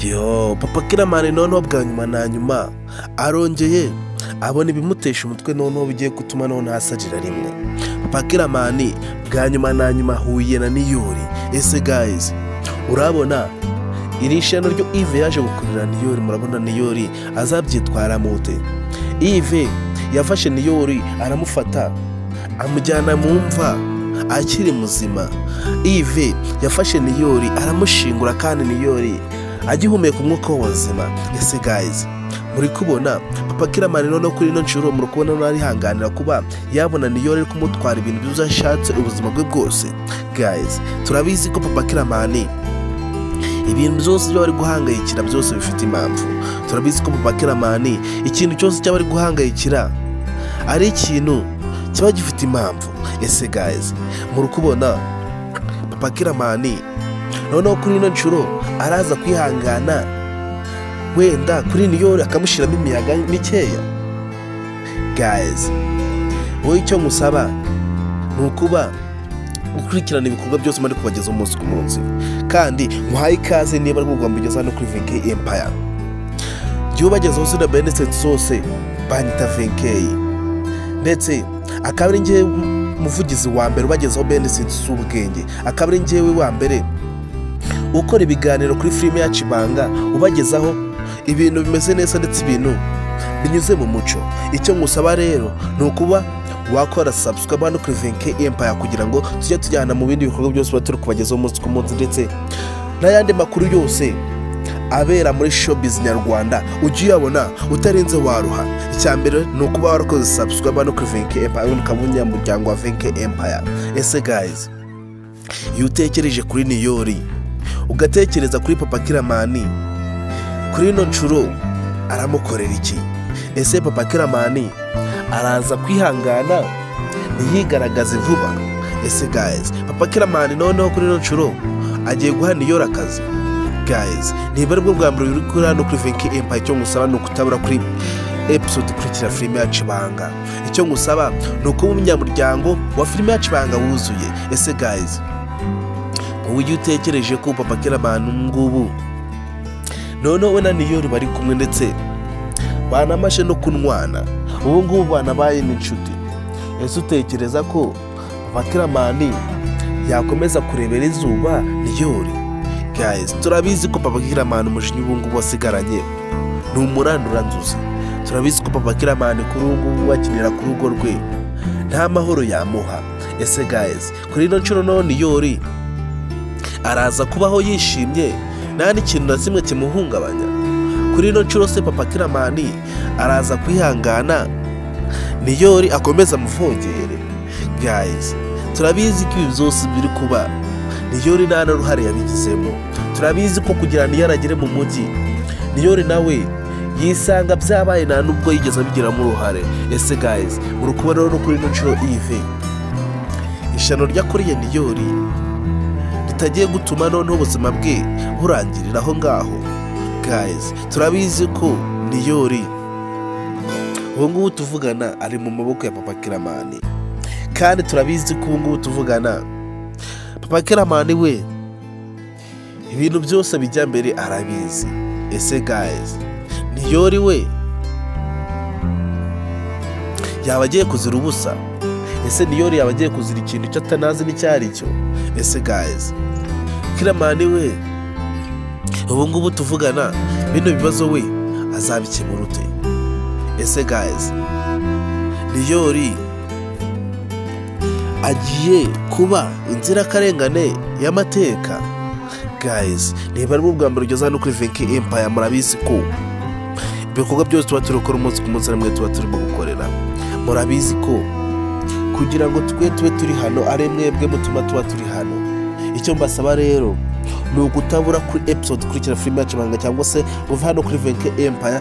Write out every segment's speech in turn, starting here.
Yo, papa Killaman noneho bwa nyuma na nyuma arongeye abona ibimutesha umutwe noneho bigiye gutuma noneho asajira rimwe. Papa Killaman bwa nyuma na nyuma huye na Niyori. Ese guys, urabona iri shano ryo Yves yaje gukorera Niyori, murabona Niyori azabyitwara mute? Yves yafashe Niyori aramufata amujyana mu mva akiri muzima. Yves yafashe Niyori aramushingura kandi Niyori agihumeka umwuka w'ubuzima. Ese guys, muri kubona papa Killaman no kuri no nshuro muri kubona no arihanganira kuba yabona Niyori ari kumutwara ibintu byuzashatse ubuzima bwe bwose. Guys, turabizi ko papa Killaman ibintu byose byo ari guhangayikira byose bifite impamvu. Turabizi ko papa Killaman ikintu cyose cyaba ari guhangayikira ari ikintu kiba gifite impamvu. Ese guys, muri kubona papa Killaman noneho kuri no nshuro araza kwihangana wenda kuri Niyori akamushiramo imiyaga mikeya. Guys, wowe icyo musaba nukuba gukurikirana ibikorwa byose muri kubageza umunsi ku munsi, kandi muhaye ikaze niba ari kugomba kugeza no kuri VK Empire. Jyo bageza hose na benefit zose banyita VK, ndetse akabiri ngiye muvugizi wa mbere bagezaho benefit z'ubwenge, akabiri ngiyewe wa mbere ukora ibiganiro kuri filime yacu Ibanga ubagezaho ibintu bimeze neza ndetse ibintu binyuze mu muco. Icyo ngusaba rero nukuba wakora subscribe no kuri VK Empire kugira ngo tujye tujyana mu bindi bikorwa byose baturi kubagezaho umunsi ku munsi, ndetse n'ayandi makuru yose abera muri showbiz nyarwanda ujye uyabona utarinze waruha. Icyambere nukuba warakoze subscribe no kuri VK Empire ukabunya muryango wa VK Empire. Ese guys, iyo utekereje kuri Niyori ugatekereza kuri papa Killaman, kuri no nshuro aramukorera iki? Ese papa Killaman araza kwihangana ntiyigaragaze vuba? Ese guys, papa Killaman noneho kuri no nshuro agiye guha Niyori akazi. Guys, niba ari bwo bwa mbere uri kuri hano kuri VK Empire, icyo ngusaba ni ukutabura kuri episode kurikira filime yacu Ibanga. Icyo ngusaba ni ukuba umunyamuryango wa filime yacu Ibanga wuzuye. Ese guys, wowe utekereje ko papa Killaman ngubu noneho we na Niyori bari kumwe ndetse banamashe no kunwana, ubu ngubu banabaye n'inshuti, ese utekereza ko papa Killaman yakomeza kurebera izuba Niyori? Guys, turabizi ko papa Killaman umujinya ubu ngubu wasigaranye ni umuranduranzuzi. Turabizi ko papa Killaman kuri ubu ngubu wakinira ku rugo rwe nta mahoro yamuha. Ese guys, kuri ino nshuro no Niyori araza kubaho yishimye nta n'ikintu na kimwe kimuhungabanya? Kuri ino nshuro se papa Killaman araza kwihangana Niyori akomeza amuvogere? Guys, turabizi ko ibi byose biri kuba Niyori nta ruhare yabigizemo. Turabizi ko kugira Niyori agere mu mujyi Niyori nawe yisanga byabaye nta nubwo yigeze abigiramo uruhare. Ese guys, muri kubona no kuri ino nshuro Yves ishano ryakuriye Niyori ritagiye gutuma noneho ubuzima bwe burangirira aho ngaho. Guys, turabizi ko Niyori ubu ngubu tuvugana ari mu maboko ya papa Killaman, kandi turabizi ko ubu ngubu tuvugana papa Killaman we ibintu byose bijya mbere arabizi. Ese guys, Niyori we yaba agiye kuzira ubusa? Ese Niyori yaba agiye kuzira ikintu cyo atanazi n'icyari cyo? Ese guys, Killaman we ubu ngubu tuvugana bino bibazo we azabikemura ute? Ese guys, Niyori agiye kuba inzirakarengane y'amateka? Guys, niba ari bwa mbere ugeze hano kuri VK Empire, murabizi ko ibikorwa byose tuba turi gukora umunsi ku munsi namwe tuba turimo gukorera. Murabizi ko kugira ngo tube turi hano ari mwebwe mutuma tuba turi hano. Icyo mbasaba rero ni ugutabura kuri episode kurikira filime yacu Ibanga, cyangwa se uva hano kuri VK Empire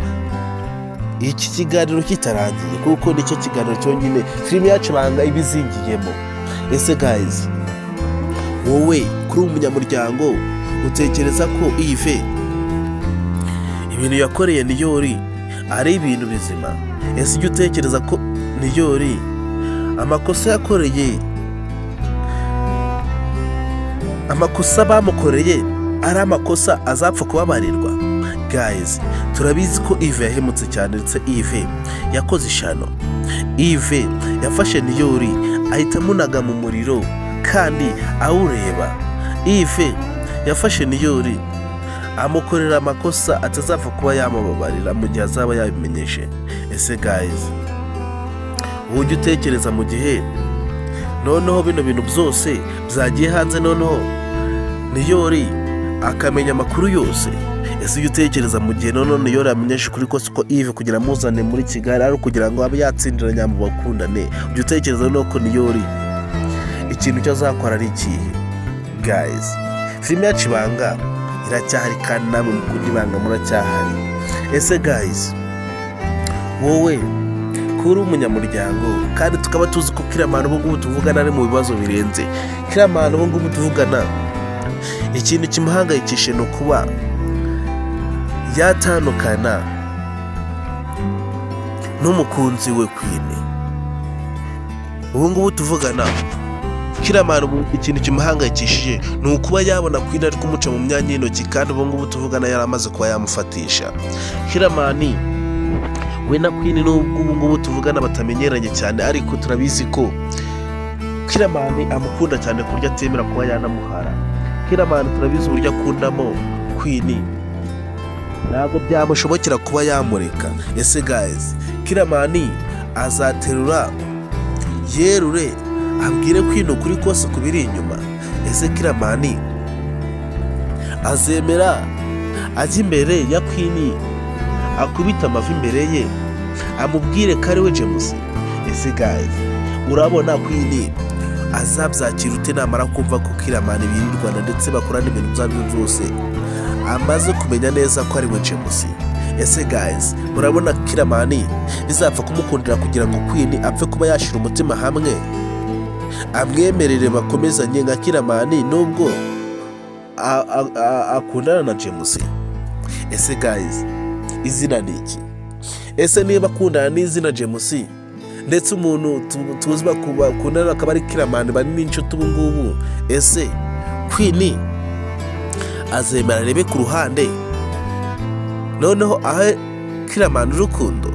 iki kiganiro kitarangiye, kuko nicyo kiganiro cyonyine filime yacu Ibanga ibizingiyemo. Ese guys, wowe kuri umunyamuryango utekereza ko Yves ibintu yakoreye Niyori ari ibintu bizima? Ese ujye utekereza ko Niyori amakosa yakoreye, amakosa bamukoreye ari amakosa azapfa kubabarirwa? guys, turabizi ko Yves yahemutse cyane ndetse Yves yakoze ishano. Yves yafashe Niyori ahita amunaga mu muriro kandi awureba. Yves yafashe Niyori amukorera amakosa atazapfa kuba yamubabarira mu gihe azaba yabimenyeshe. Ese guys, ujye utekereza mu gihe noneho bino bintu byose byagiye hanze, noneho Niyori akamenya amakuru yose. Ese ujye utekereza mu gihe noneho Niyori amenyeshe kuri ko Yves kugira amuzane muri Kigali ari kugira ngo abe yatsindira mu bakundane. Ujye utekereza noneho ko Niyori ikintu cyo azakora ari ikihe. Guys, filime yacu Ibanga iracyahari kandi namwe mukunda Ibanga muracyahari. Ese guys, wowe kuri umunyamuryango kandi tukaba tuzi ko Killaman ubu ngubu tuvugana ari mu bibazo birenze. Killaman ubu ngubu tuvugana ikintu kimuhangayikishe no kuba yatandukana n'umukunzi we Queen. Ubu ngubu tuvugana Killaman ikintu kimuhangayikishije ni ukuba yabona Queen ari kumuca mu myanya y'intoki, kandi ubu ngubu tuvugana yaramaze kuba yamufatisha. Killaman we na Queen n'ubwo ubu ngubu tuvugana batamenyeranye cyane, ariko turabizi ko Killaman amukunda cyane kurya atemera kuba yanamuhara. Killaman turabizi uburyo akundamo Queen, ntabwo byamushobokera kuba yamureka. Ese guys, Killaman azaterura yerure abwire Queen ukuri kose kubiri inyuma? Ese Killaman azemera ajya imbere ya Queen akubita amavi imbere ye amubwire ko ari we James? Ese guys, urabona Queen azabyakira ute namara kumva ko Killaman birirwana ndetse bakorana ibintu byabo byose amaze kumenya neza ko ari we James? Ese guys, murabona Killaman bizapfa kumukundira kugira ngo Queen apfe kuba yashira umutima hamwe amwemerere bakomezanye nka Killaman nubwo akundana na James? Ese guys, izina ni iki? Ese niba akundana n'izina James ndetse umuntu tuzi bakundana akaba ari Killaman bari n'inshuti ubu ngubu, ese Queen azemera rebe ku ruhande noneho ahe Killaman urukundo?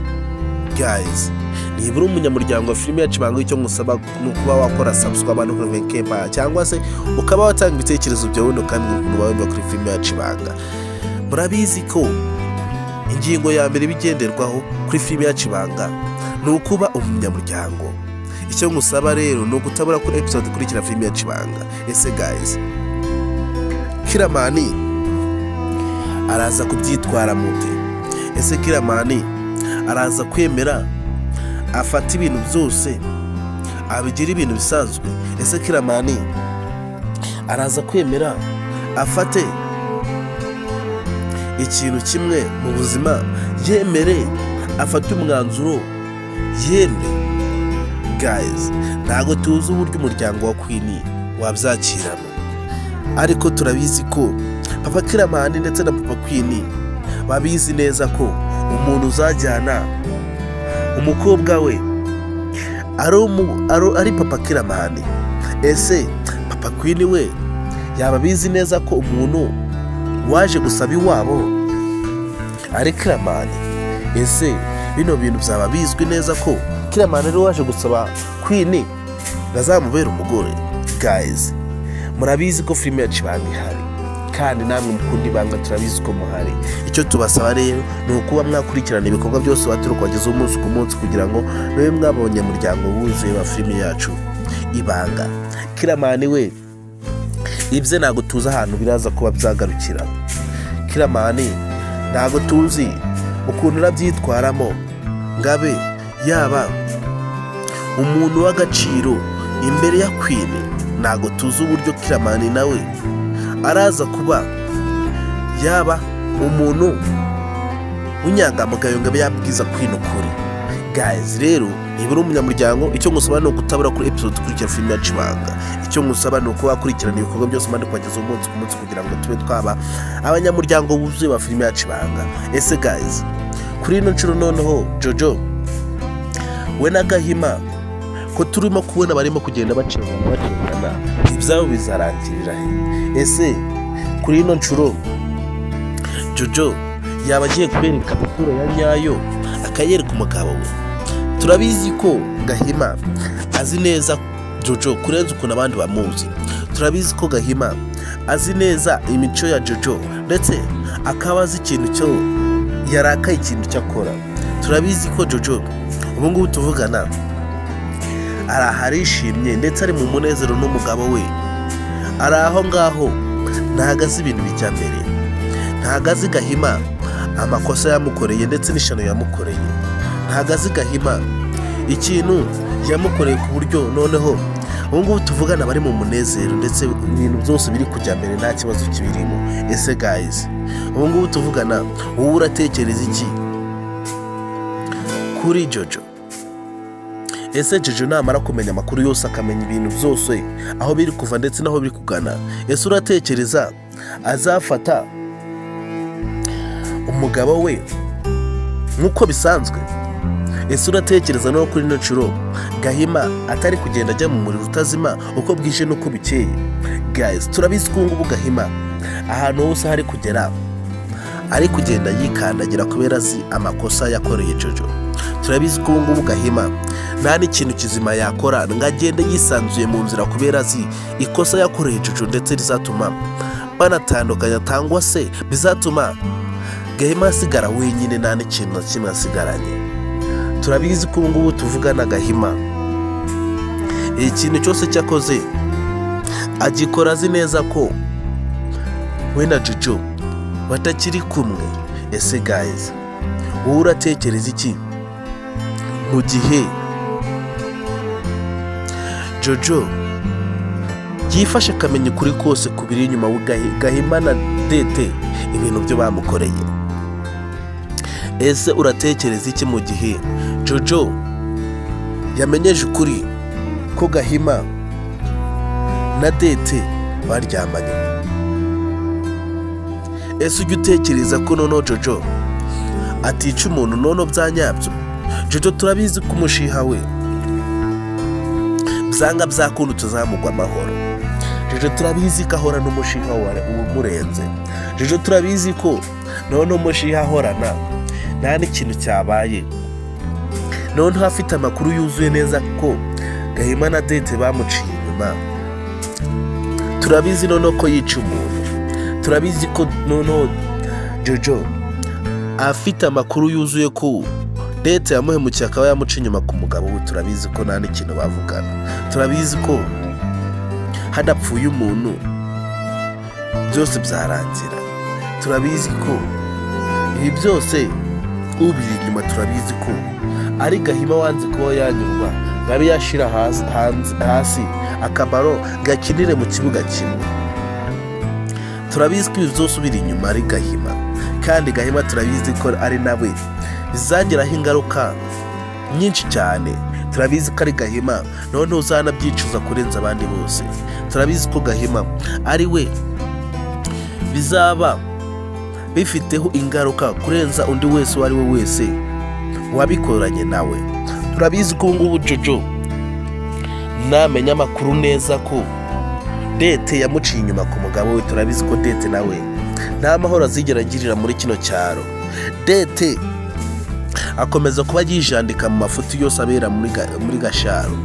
Guys, nibura umunyamuryango wa filime yacu Ibanga icyo ngusaba ni ukuba wakora subscribe abantu kuri Venkempa, cyangwa se ukaba watanga ibitekerezo byawe kandi ukuntu wabimva kuri filime yacu Ibanga. Murabizi ko ingingo ya mbere bigenderwaho kuri filime yacu Ibanga ni ukuba umunyamuryango. Icyo ngusaba rero ni ugutabura kuri episode ikurikira filime yacu Ibanga. Ese guys, Killaman araza kubyitwara mute? Ese Killaman araza kwemera afata ibintu byose abigira ibintu bisanzwe? Ese Killaman araza kwemera afate ikintu kimwe mu buzima yemere afate umwanzuro yemwe? Guys, ntago tuzi uburyo umuryango wa Queen wabyakirana, ariko turabizi ko Papa Killaman ndetse na Papa Queen babizi neza ko umuntu uzajyana umukobwa we ari Papa Killaman. Ese Papa Queen we yaba bizi neza ko umuntu waje gusaba iwabo ari Killaman? Ese bino bintu byaba bizwi neza ko Killaman ari waje gusaba Queen bazamubera umugore? Guys, murabizi ko filime yacu Ibanga ihari kandi namwe mukunda Ibanga turabizi ko muhari. Icyo tubasaba rero ni ukuba mwakurikirana ibikorwa byose baturuka kugeza umunsi ku munsi kugira ngo mube mwabonye umuryango wuzuye wa filime yacu Ibanga. Killaman we ibye ntago tuzi ahantu biraza kuba byagarukira. Killaman ntago tuzi ukuntu urabyitwaramo ngabe yaba umuntu w'agaciro imbere ya Queen. Ntago tuzi uburyo Killaman nawe araza kuba yaba umuntu w'inyangamugayo ngabe yabwiza Queen ukuri. Guys, rero nibura umunyamuryango icyo ngusaba no gutabura kuri episode ikurikira filime yacu Ibanga. Icyo ngusaba no kuba kurikirana ibikorwa byose mande kwageza umunsi ku munsi kugira ngo tube twaba abanyamuryango buzuye ba filime yacu Ibanga. Ese guys, kuri ino nshuro noneho Jojo we na Gahima ko turimo kubona barimo kugenda bacengana ibyabo bizarangirira he? Ese kuri ino nshuro Jojo yaba agiye kwereka isura ya nyayo akayereka umugabo we. Turabizi ko Gahima azi neza Jojo kurenza ukuntu abandi bamuzi. Turabizi ko Gahima azi neza imico ya Jojo ndetse akaba azi ikintu cyo yarakaye ikintu cyakora. Turabizi ko Jojo ubu ngubu tuvugana araharishimye ndetse ari mu munezero n'umugabo we. Ari aho ngaho ntago azi ibintu bijya mbere, ntago azi Gahima amakosa yamukoreye ndetse n'ishano yamukoreye, ntago azi Gahima ikintu yamukoreye ku buryo noneho ubu ngubu tuvugana bari mu munezero ndetse ibintu byose biri kujya mbere nta kibazo kibirimo. Ese guys ubu ngubu tuvugana wowe uratekereza iki kuri Jojo? Ese Jojo namara kumenya amakuru yose akamenya ibintu byose aho biri kuva ndetse naho biri kugana, ese uratekereza azafata umugabo we nkuko bisanzwe? Ese uratekereza no kuri nocuro Gahima atari kugenda ajya mu muriro utazima uko bwije nuko bikeye? Guys turabizi ko ngubu Gahima ahantu hose hari kugera ari kugenda yikandagira kubera azi amakosa yakoreye Jojo. Turabizi ko ngubu Gahima nta n'ikintu kizima yakora ngagende yisanzuye mu nzira kubera azi ikosa yakoreye Jojo ndetse rizatuma banatandukanya cyangwa se bizatuma Gahima asigara wenyine nta n'ikintu na kimwe asigaranye. Turabizi ko ngubu tuvugana Gahima ikintu cyose cyakoze agikora azi neza ko we na Jojo batakiri kumwe. Ese guys wowe uratekereza iki mu gihe Jojo yifashe akamenya kuri kose kubiri inyuma Gahima na Dete ibintu byo bamukoreye? Ese uratekereza iki mu gihe Jojo yamenyeje ukuri ko Gahima na Dete baryamanye? Ese ujya utekereza ko noneho Jojo atica umuntu noneho byanyabyo? Jojo turabizi ko umushiha we byanga byakunda tuzamugwa amahoro. Jojo turabizi ko ahora n'umushiha umurenze. Jojo turabizi ko noneho umushiha ahorana nta n'ikintu cyabaye, noneho afite amakuru yuzuye neza ko Gahima na Dete bamuciye inyuma. Turabizi noneho ko yica umuntu. Turabizi ko noneho Jojo afite amakuru yuzuye ko Dete yamuhemukiye akaba yamuca inyuma ku mugabo we. Turabizi ko nta n'ikintu bavugana. Turabizi ko hadapfuye umuntu byose byarangira. Turabizi ko ibi byose ubiri inyuma. Turabizi ko ari Gahima wanze kuba yanyurwa babe yashira hasi akabaro gakinire mu kibuga kimwe. Turabizi ko ibi byose ubiri inyuma ari Gahima, kandi Gahima turabizi ko ari nawe bizagiraho ingaruka nyinshi cyane. Turabizi ko ari Gahima noneho uzanabyicuza kurenza abandi bose. Turabizi ko Gahima ari we bizaba bifiteho ingaruka kurenza undi wese wari we wese wabikoranye nawe. Turabizi ko ngubu Jojo namenya amakuru neza ko Dete yamuciye inyuma ku mugabo we. Turabizi ko Dete nawe nta mahoro azigera agirira muri kino cyaro. Dete akomeza kuba yijandika mu mafuti yose abera muri Gasharo.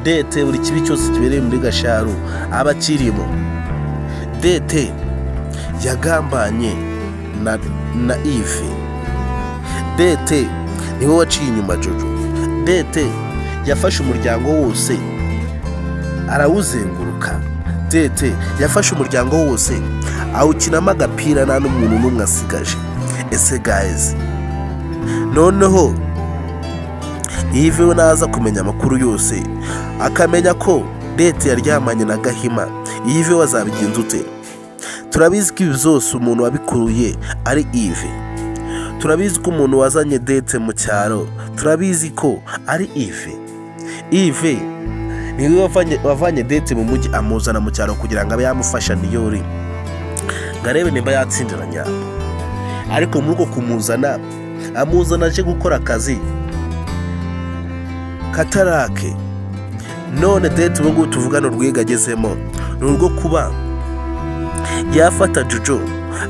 Dete buri kibi cyose kibereye muri Gasharo aba akirimo. Dete yagambanye na Ive. Dete niwe waciye inyuma Jojo. Dete yafashe umuryango wose arawuzenguruka. Dete yafashe umuryango wose awukinamo agapira nta n'umuntu n'umwe asigaje. Ese guys noneho Ive we naza kumenya amakuru yose akamenya ko Dete yaryamanye na Gahima, Ive wazabigenza ute? Turabizi ko ibi byose umuntu wabikuruye ari Ive. Turabizi ko umuntu wazanye Dete mu cyaro turabizi ko ari Ive. Ive niwe wavanye Dete mu mujyi amuzana mu cyaro kugira ngo abe yamufasha Niyori ngarebe nimba yatsindira nyabo. Ariko muri uko kumuzana amuzana aje gukora akazi katarake. None Dete ubu tuvugana urwego agezemo n'urwo kuba yafata Jojo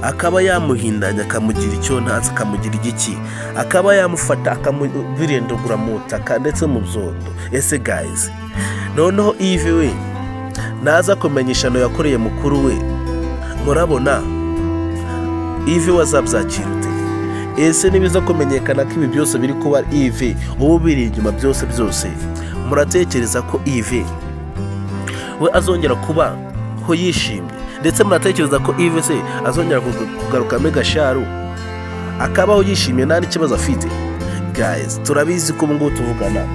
akaba yamuhindanya akamugira icyo ntazi akamugira igiki akaba yamufata akamubirendagura mu butaka ndetse mu byondo. Ese guys noneho Yves we naza kumenyesha no yakoreye mukuru we murabona Yves wazabyakira ute? Ese nibiza kumenyekana ko ibi byose biri kuba Yves ubu biri inyuma byose muratekereza ko Yves we azongera kuba ho yishimye ndetse muratekereza ko Yves se azongera kugaruka mu gasharu akabaho yishimye nta n'ikibazo afite? Guys turabizi ko ngo tuvugana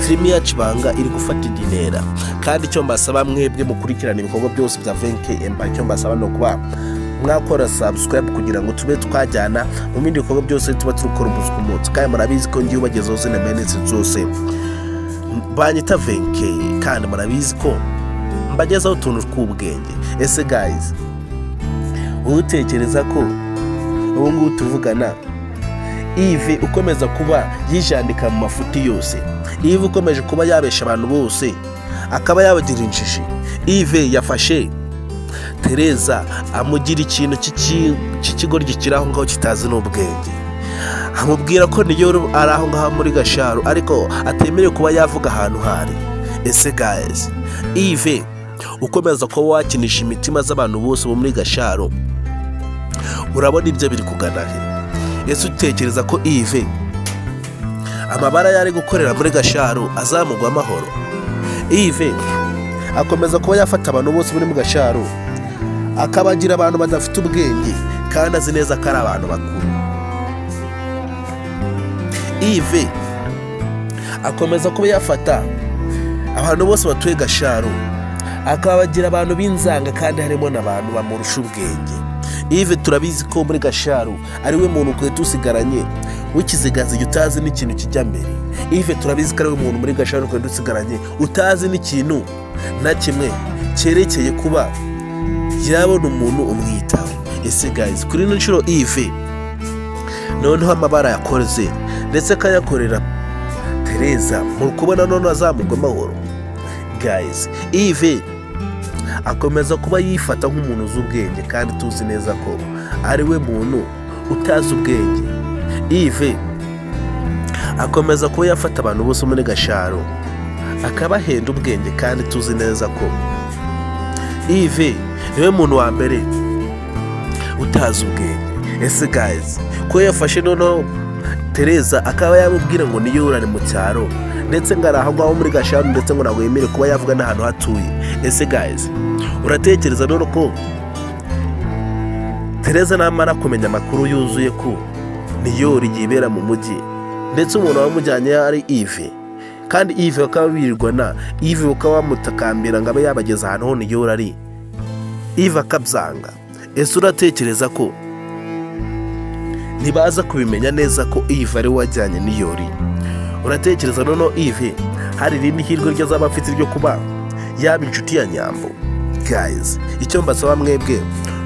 filime yacu Ibanga iri gufata indinera kandi icyo mbasaba mwebwe mukurikirana ibikorwa byose bya 20k icyo mbasaba no kuba mwakora subscribe kugira ngo tube twajyana mu bindi bikorwa byose tuba turukora umunsi ku munsi. Kandi murabizi ko ngiye ubagezaho zina minutes zose banyita 20k kandi murabizi ko mbagezaho utuntu tw'ubwenge. Ese guys utekereza ko ubu ngubu tuvugana Yves ukomeza kuba yijandika mu mafuti yose, Yves ukomeje kuba yabesha abantu bose akaba yabagira injiji, Yves yafashe Tereza amugira ikintu cy'ikigo gikiraho ngaho kitazi n'ubwenge, amubwira ko Niyori ari aho ngaho muri gasharu ariko atemerewe kuba yavuga ahantu hari. Ese guys Yves ukomeza kuba wakinisha imitima z'abantu bose bo muri gasharu urabona ibyo biri kugana he? Ese utekereza ko Yves amabara yari gukorera muri gasharu azamugwa amahoro? Yves akomeza kuba yafata abantu bose muri gasharu akabagira abantu badafite ubwenge kandi azi neza ko ari abantu bakuru. Yves akomeza kuba yafata abantu bose batuye gasharu akabagira abantu b'inzanga kandi harimo n'abantu bamurusha ubwenge. Yves turabizi ko muri gasharu ari we muntu kwe tusigaranye wikizigaza utazi n'ikintu kijya mbere. Yves turabizi ko ari we muntu muri gasharu kwe tusigaranye utazi n'ikintu na kimwe cyerekeye kuba yabona umuntu umwitaho. Ese guys kuri ino nshuro Yves noneho amabara yakoze ndetse kayakorera Tereza mu kubona none azamugwa amahoro. Guys Yves akomeza kuba yifata nk'umuntu uzi ubwenge kandi tuzi neza ko ari we muntu utazi ubwenge. Yves akomeza kuba yafata abantu bose muri gasharu akabahenda ubwenge kandi tuzi neza ko Yves niwe muntu wa mbere utazi ubwenge. Ese guys ko yafashe noneho Tereza akaba yamubwira ngo Niyori ari mu cyaro ndetse ngo ari aho ngaho muri gasharu ndetse ngo ntabwo yemere kuba yavuga n'ahantu hatuye. Ese guys uratekereza none ko Tereza namara kumenya amakuru yuzuye ko Niyori yibera mu mujyi ndetse umuntu wamujyanye ari Yves kandi Yves akaba birirwana Yves ukaba wamutakambira ngo abe yabageza ahantu ho Niyori ari, Yves akabyanga? Ese uratekereza ko ntibaza kubimenya neza ko Yves ari wajyanye Niyori? Uratekereza noneho Yves hari irindi hirwe ryazaba afite ryo kuba yaba inshuti ya nyambo? Guys icyo mbasaba mwebwe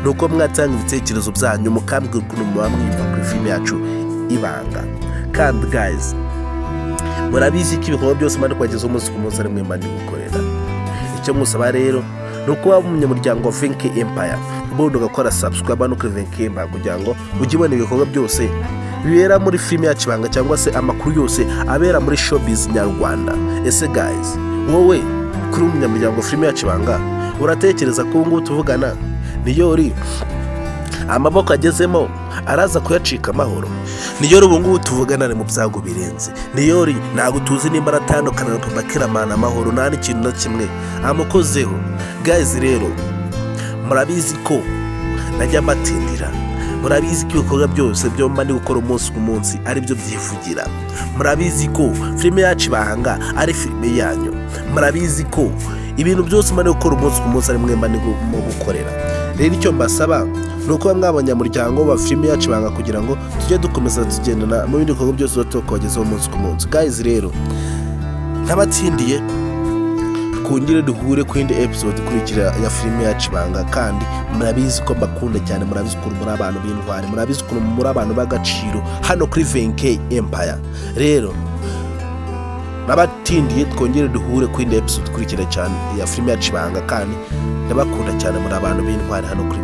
nuko mwatanga ibitekerezo byanyu mukambwira ukuntu muba mwumva kuri filime yacu Ibanga. Kandi guys murabizi ko ibikorwa byose mani kwageza umunsi ku munsi ari mwe mani gukorera. Icyo musaba rero nuko waba umunyamuryango wa 20k Empire ubundi ugakora subscribe no kuri 20k Empire kugira ngo ujye ubona ibikorwa byose bibera muri filime yacu Ibanga cyangwa se amakuru yose abera muri showbiz nyarwanda. Ese guys wowe kuri umunyamuryango wa filime yacu Ibanga uratekereza ko ngo tuvugana Niyori amaboko agezemo araza kuyacika amahoro? Niyori ubu ngubu tuvugana ari mu byago birenze. Niyori ntabwo tuzi nimba aratandukana na Killaman amahoro nta n'ikintu na kimwe amukozeho. Guys rero murabizi ko najya mbatindira, murabizi ko ibikorwa byose byo mba gukora umunsi ku munsi ari byo byivugira, murabizi ko filime yacu Ibanga ari filime yanyu, murabizi ko ibintu byose mba gukora umunsi ku munsi ari mwe mba gukorera. Rero icyo mbasaba nuko mwabanyamuryango wa filime yacu Ibanga kugira ngo tujye dukomeza tugendana mu bindi bikorwa byose tukogezaho umunsi ku munsi. Guys rero ntabatsindiye kongere duhure ku indi episode ikurikira ya filime yacu Ibanga kandi murabizi ko mbakunda cyane, murabizi ko muri abantu b'intwari, murabizi ko muri abantu b'agaciro hano kuri 20k Empire. Rero nabatindiye twongere duhure ku indi episode ikurikira cyane ya filime yacu Ibanga kandi ndabakunda cyane muri abantu b'intwari hano kuri